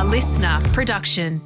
listener production.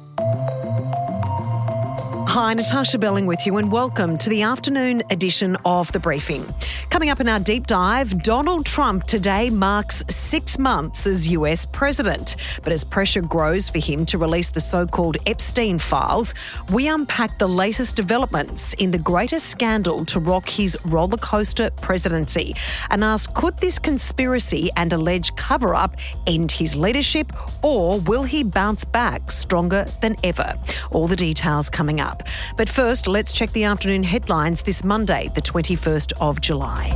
Hi, Natarsha Belling with you and welcome to the afternoon edition of The Briefing. Coming up in our deep dive, Donald Trump today marks 6 months as US president. But as pressure grows for him to release the so-called Epstein files, we unpack the latest developments in the greatest scandal to rock his rollercoaster presidency and ask, could this conspiracy and alleged cover-up end his leadership, or will he bounce back stronger than ever? All the details coming up. But first, let's check the afternoon headlines this Monday, the 21st of July.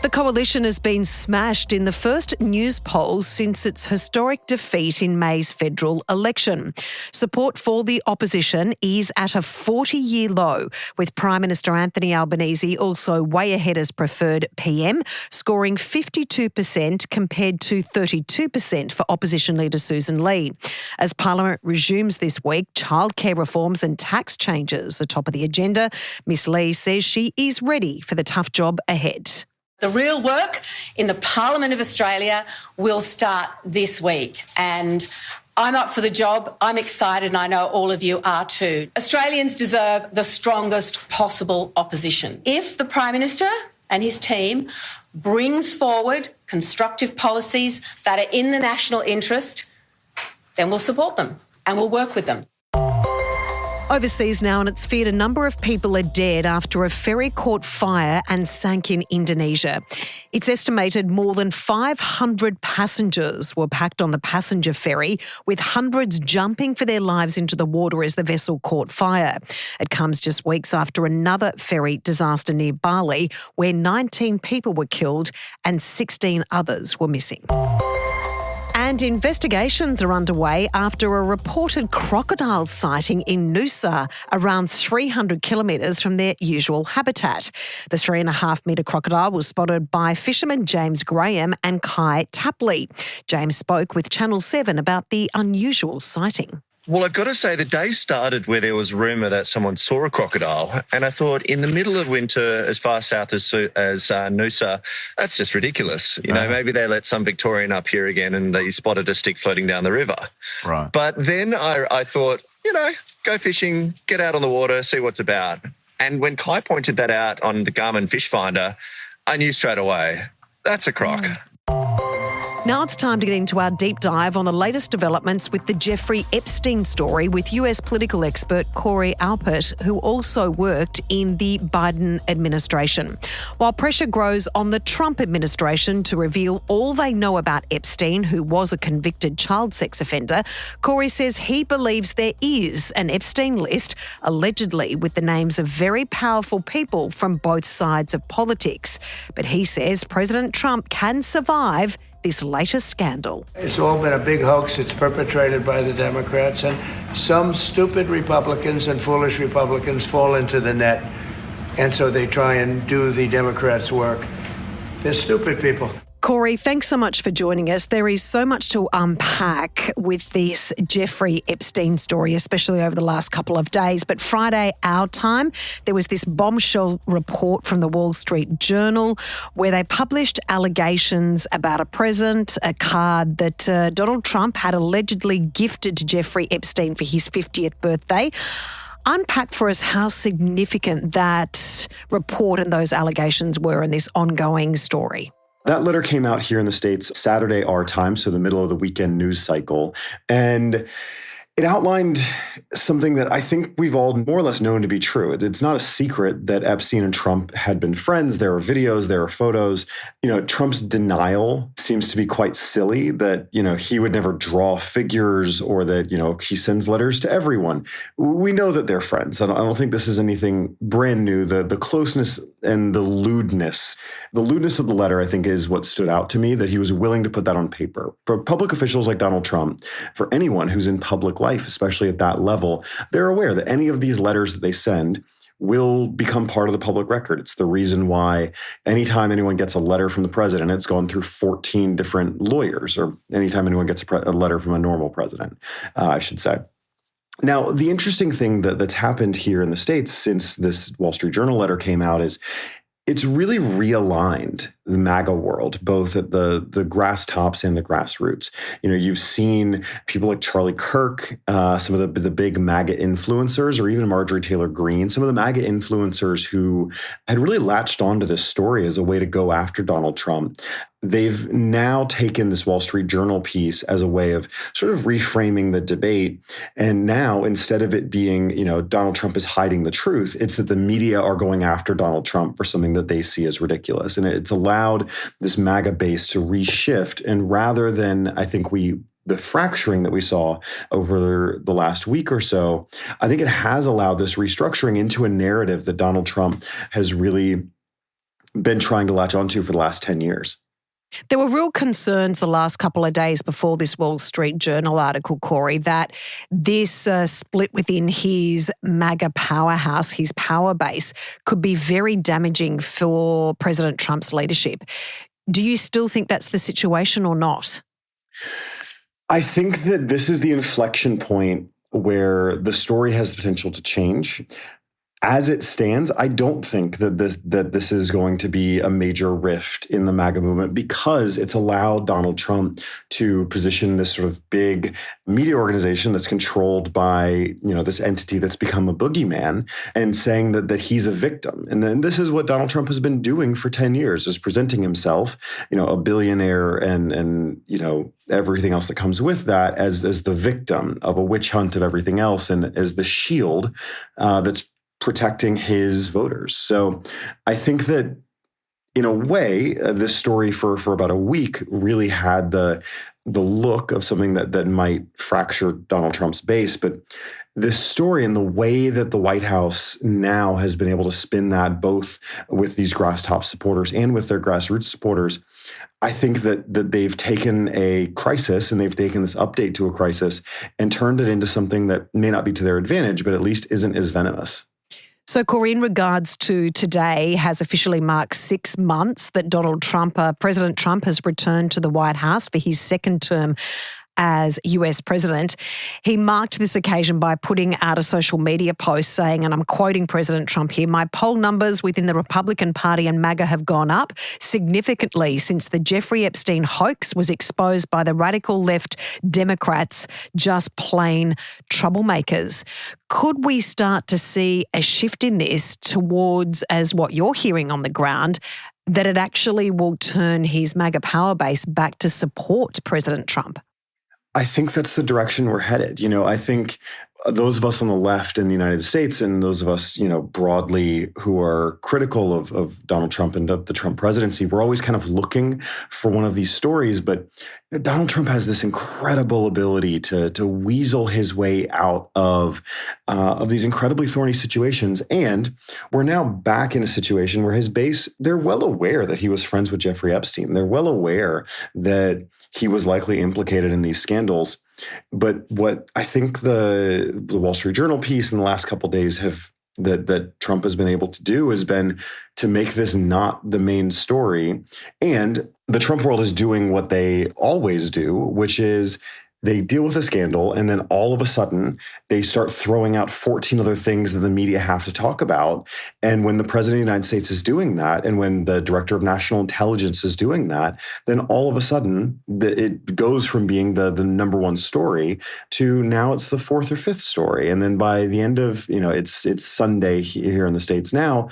The coalition has been smashed in the first Newspoll since its historic defeat in May's federal election. Support for the opposition is at a 40-year low, with Prime Minister Anthony Albanese also way ahead as preferred PM, scoring 52% compared to 32% for opposition leader Sussan Lee. As Parliament resumes this week, childcare reforms and tax changes are top of the agenda. Miss Lee says she is ready for the tough job ahead. The real work in the Parliament of Australia will start this week, and I'm up for the job. I'm excited, and I know all of you are too. Australians deserve the strongest possible opposition. If the Prime Minister and his team brings forward constructive policies that are in the national interest, then we'll support them and we'll work with them. Overseas now, and it's feared a number of people are dead after a ferry caught fire and sank in Indonesia. It's estimated more than 500 passengers were packed on the passenger ferry, with hundreds jumping for their lives into the water as the vessel caught fire. It comes just weeks after another ferry disaster near Bali, where 19 people were killed and 16 others were missing. And investigations are underway after a reported crocodile sighting in Noosa, around 300 kilometres from their usual habitat. The 3.5-metre crocodile was spotted by fishermen James Graham and Kai Tapley. James spoke with Channel 7 about the unusual sighting. Well, I've got to say, the day started where there was rumour that someone saw a crocodile, and I thought, in the middle of winter, as far south as Noosa, that's just ridiculous. You know, maybe they let some Victorian up here again and they spotted a stick floating down the river. Right. But then I thought, go fishing, get out on the water, see what's about. And when Kai pointed that out on the Garmin fish finder, I knew straight away, that's a croc. Now it's time to get into our deep dive on the latest developments with the Jeffrey Epstein story with US political expert Cory Alpert, who also worked in the Biden administration. While pressure grows on the Trump administration to reveal all they know about Epstein, who was a convicted child sex offender, Cory says he believes there is an Epstein list, allegedly with the names of very powerful people from both sides of politics. But he says President Trump can survive this latest scandal. It's all been a big hoax. It's perpetrated by the Democrats, and some stupid Republicans and foolish Republicans fall into the net, and so they try and do the Democrats' work. They're stupid people. Cory, thanks so much for joining us. There is so much to unpack with this Jeffrey Epstein story, especially over the last couple of days. But Friday, our time, there was this bombshell report from the Wall Street Journal where they published allegations about a present, a card that Donald Trump had allegedly gifted to Jeffrey Epstein for his 50th birthday. Unpack for us how significant that report and those allegations were in this ongoing story. That letter came out here in the States Saturday, our time, so the middle of the weekend news cycle. And it outlined something that I think we've all more or less known to be true. It's not a secret that Epstein and Trump had been friends. There are videos, there are photos. Trump's denial seems to be quite silly that, he would never draw figures or that, he sends letters to everyone. We know that they're friends. I don't think this is anything brand new. The closeness and the lewdness. The lewdness of the letter, I think, is what stood out to me, that he was willing to put that on paper. For public officials like Donald Trump, for anyone who's in public life, especially at that level, they're aware that any of these letters that they send will become part of the public record. It's the reason why anytime anyone gets a letter from the president, it's gone through 14 different lawyers, or anytime anyone gets a letter from a normal president, I should say. Now, the interesting thing that's happened here in the States since this Wall Street Journal letter came out is it's really realigned the MAGA world, both at the grass tops and the grassroots. You've seen people like Charlie Kirk, some of the big MAGA influencers, or even Marjorie Taylor Greene, some of the MAGA influencers who had really latched onto this story as a way to go after Donald Trump. They've now taken this Wall Street Journal piece as a way of sort of reframing the debate. And now, instead of it being, Donald Trump is hiding the truth, it's that the media are going after Donald Trump for something that they see as ridiculous. And it's allowed this MAGA base to reshift. And rather than, I think, the fracturing that we saw over the last week or so, I think it has allowed this restructuring into a narrative that Donald Trump has really been trying to latch onto for the last 10 years. There were real concerns the last couple of days before this Wall Street Journal article, Cory, that this split within his MAGA powerhouse, his power base, could be very damaging for President Trump's leadership. Do you still think that's the situation or not? I think that this is the inflection point where the story has the potential to change. As it stands, I don't think that this is going to be a major rift in the MAGA movement, because it's allowed Donald Trump to position this sort of big media organization that's controlled by, this entity that's become a boogeyman, and saying that he's a victim. And then this is what Donald Trump has been doing for 10 years, is presenting himself, a billionaire and everything else that comes with that as the victim of a witch hunt of everything else, and as the shield that's protecting his voters. So I think that, in a way, this story for about a week really had the look of something that might fracture Donald Trump's base. But this story and the way that the White House now has been able to spin that, both with these grass top supporters and with their grassroots supporters, I think that they've taken a crisis, and they've taken this update to a crisis and turned it into something that may not be to their advantage, but at least isn't as venomous. So, Cory, in regards to today, has officially marked 6 months that President Trump has returned to the White House for his second term as US president. He marked this occasion by putting out a social media post saying, and I'm quoting President Trump here, "My poll numbers within the Republican Party and MAGA have gone up significantly since the Jeffrey Epstein hoax was exposed by the radical left Democrats, just plain troublemakers." Could we start to see a shift in this towards, as what you're hearing on the ground, that it actually will turn his MAGA power base back to support President Trump? I think that's the direction we're headed. I think those of us on the left in the United States, and those of us, broadly, who are critical of Donald Trump and of the Trump presidency, we're always kind of looking for one of these stories. But Donald Trump has this incredible ability to weasel his way out of these incredibly thorny situations. And we're now back in a situation where his base, they're well aware that he was friends with Jeffrey Epstein. They're well aware that he was likely implicated in these scandals. But what I think the Wall Street Journal piece in the last couple of days that Trump has been able to do has been to make this not the main story. And the Trump world is doing what they always do, which is they deal with a scandal, and then all of a sudden they start throwing out 14 other things that the media have to talk about. And when the president of the United States is doing that, and when the director of national intelligence is doing that, then all of a sudden it goes from being the number one story to now it's the fourth or fifth story. And then by the end of, it's Sunday here in the States now,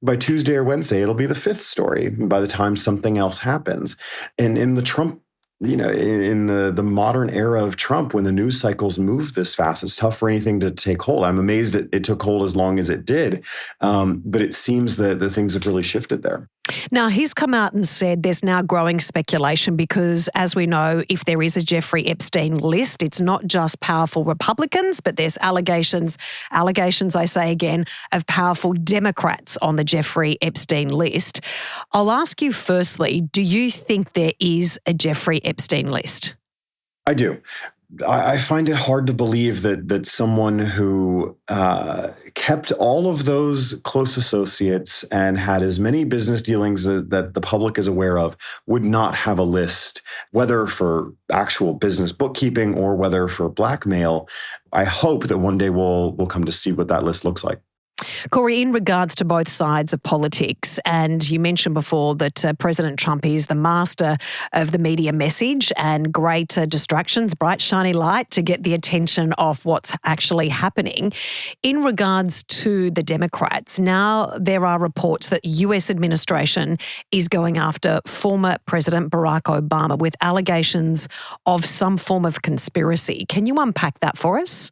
by Tuesday or Wednesday, it'll be the fifth story by the time something else happens. And in the Trump, in the modern era of Trump, when the news cycles move this fast, it's tough for anything to take hold. I'm amazed it took hold as long as it did. But it seems that the things have really shifted there. Now, he's come out and said there's now growing speculation because, as we know, if there is a Jeffrey Epstein list, it's not just powerful Republicans, but there's allegations, I say again, of powerful Democrats on the Jeffrey Epstein list. I'll ask you firstly, do you think there is a Jeffrey Epstein list? I do. I find it hard to believe that someone who kept all of those close associates and had as many business dealings that the public is aware of would not have a list, whether for actual business bookkeeping or whether for blackmail. I hope that one day we'll come to see what that list looks like. Cory, in regards to both sides of politics, and you mentioned before that President Trump is the master of the media message and great distractions, bright, shiny light to get the attention off what's actually happening. In regards to the Democrats, now there are reports that US administration is going after former President Barack Obama with allegations of some form of conspiracy. Can you unpack that for us?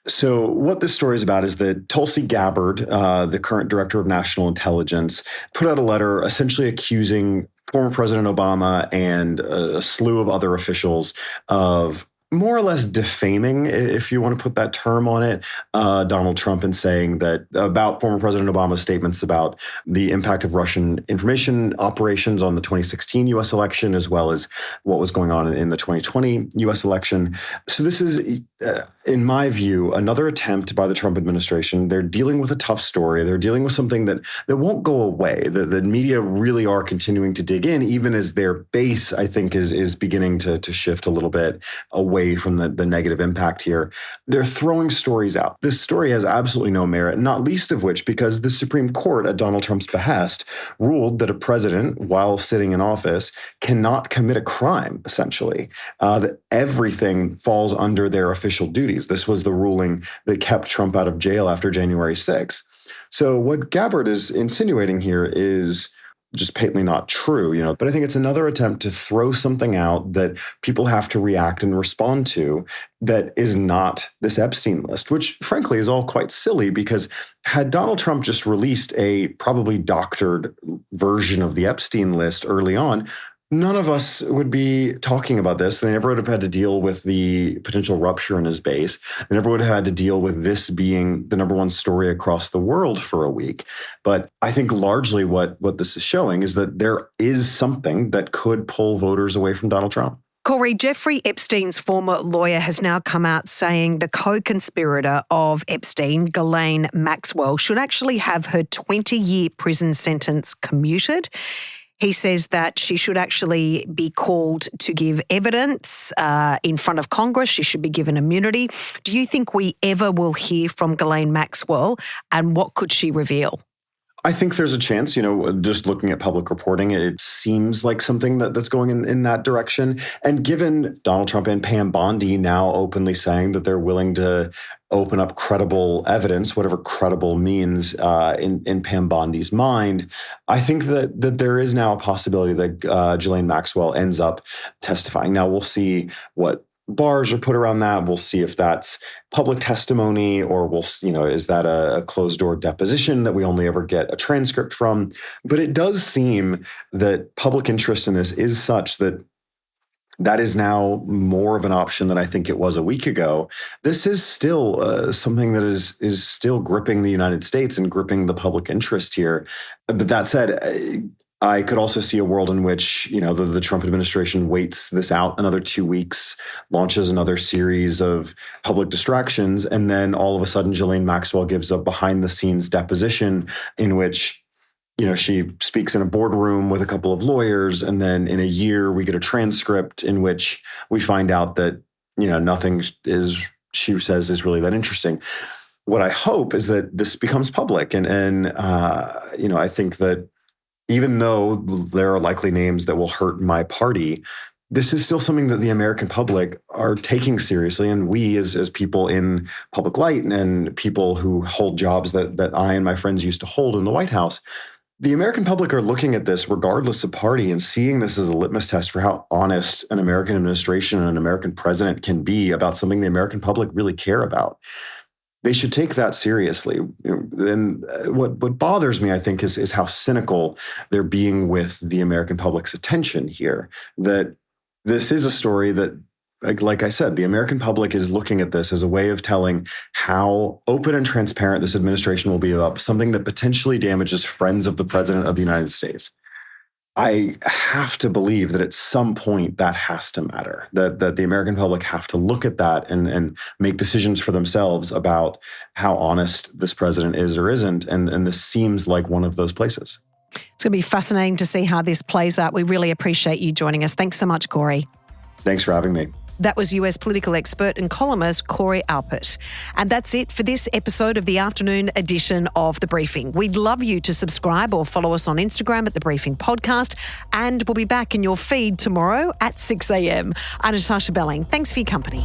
So what this story is about is that Tulsi Gabbard, the current director of national intelligence, put out a letter essentially accusing former President Obama and a slew of other officials of more or less defaming, if you want to put that term on it, Donald Trump, and saying that about former President Obama's statements about the impact of Russian information operations on the 2016 U.S. election, as well as what was going on in the 2020 U.S. election. So this is, in my view, another attempt by the Trump administration. They're dealing with a tough story. They're dealing with something that won't go away. The media really are continuing to dig in, even as their base, I think, is beginning to shift a little bit away from the negative impact here. They're throwing stories out. This story has absolutely no merit, not least of which because the Supreme Court, at Donald Trump's behest, ruled that a president, while sitting in office, cannot commit a crime, essentially, that everything falls under their official duties. This was the ruling that kept Trump out of jail after January 6th. So what Gabbard is insinuating here is just patently not true, but I think it's another attempt to throw something out that people have to react and respond to that is not this Epstein list, which frankly is all quite silly because had Donald Trump just released a probably doctored version of the Epstein list early on, none of us would be talking about this. They never would have had to deal with the potential rupture in his base. They never would have had to deal with this being the number one story across the world for a week. But I think largely what this is showing is that there is something that could pull voters away from Donald Trump. Cory, Jeffrey Epstein's former lawyer has now come out saying the co-conspirator of Epstein, Galain Maxwell, should actually have her 20-year prison sentence commuted. He says that she should actually be called to give evidence in front of Congress. She should be given immunity. Do you think we ever will hear from Galain Maxwell, and what could she reveal? I think there's a chance, just looking at public reporting, it seems like something that's going in that direction. And given Donald Trump and Pam Bondi now openly saying that they're willing to open up credible evidence, whatever credible means in Pam Bondi's mind, I think that there is now a possibility that Ghislaine Maxwell ends up testifying. Now, we'll see what bars are put around that. We'll see if that's public testimony or is that a closed door deposition that we only ever get a transcript from. But it does seem that public interest in this is such that is now more of an option than I think it was a week ago. This is still something that is still gripping the United States and gripping the public interest here. But that said, I could also see a world in which, the Trump administration waits this out another 2 weeks, launches another series of public distractions, and then all of a sudden Ghislaine Maxwell gives a behind-the-scenes deposition in which she speaks in a boardroom with a couple of lawyers, and then in a year we get a transcript in which we find out that, nothing she says is really that interesting. What I hope is that this becomes public. And I think that even though there are likely names that will hurt my party, this is still something that the American public are taking seriously. And we as people in public light and people who hold jobs that I and my friends used to hold in the White House, the American public are looking at this regardless of party and seeing this as a litmus test for how honest an American administration and an American president can be about something the American public really care about. They should take that seriously. And what bothers me, I think, is how cynical they're being with the American public's attention here. That this is a story that, like I said, the American public is looking at this as a way of telling how open and transparent this administration will be about something that potentially damages friends of the President of the United States. I have to believe that at some point that has to matter, that the American public have to look at that and make decisions for themselves about how honest this president is or isn't. And this seems like one of those places. It's going to be fascinating to see how this plays out. We really appreciate you joining us. Thanks so much, Cory. Thanks for having me. That was US political expert and columnist Cory Alpert. And that's it for this episode of the afternoon edition of The Briefing. We'd love you to subscribe or follow us on Instagram at The Briefing Podcast, and we'll be back in your feed tomorrow at 6 a.m. I'm Natarsha Belling. Thanks for your company.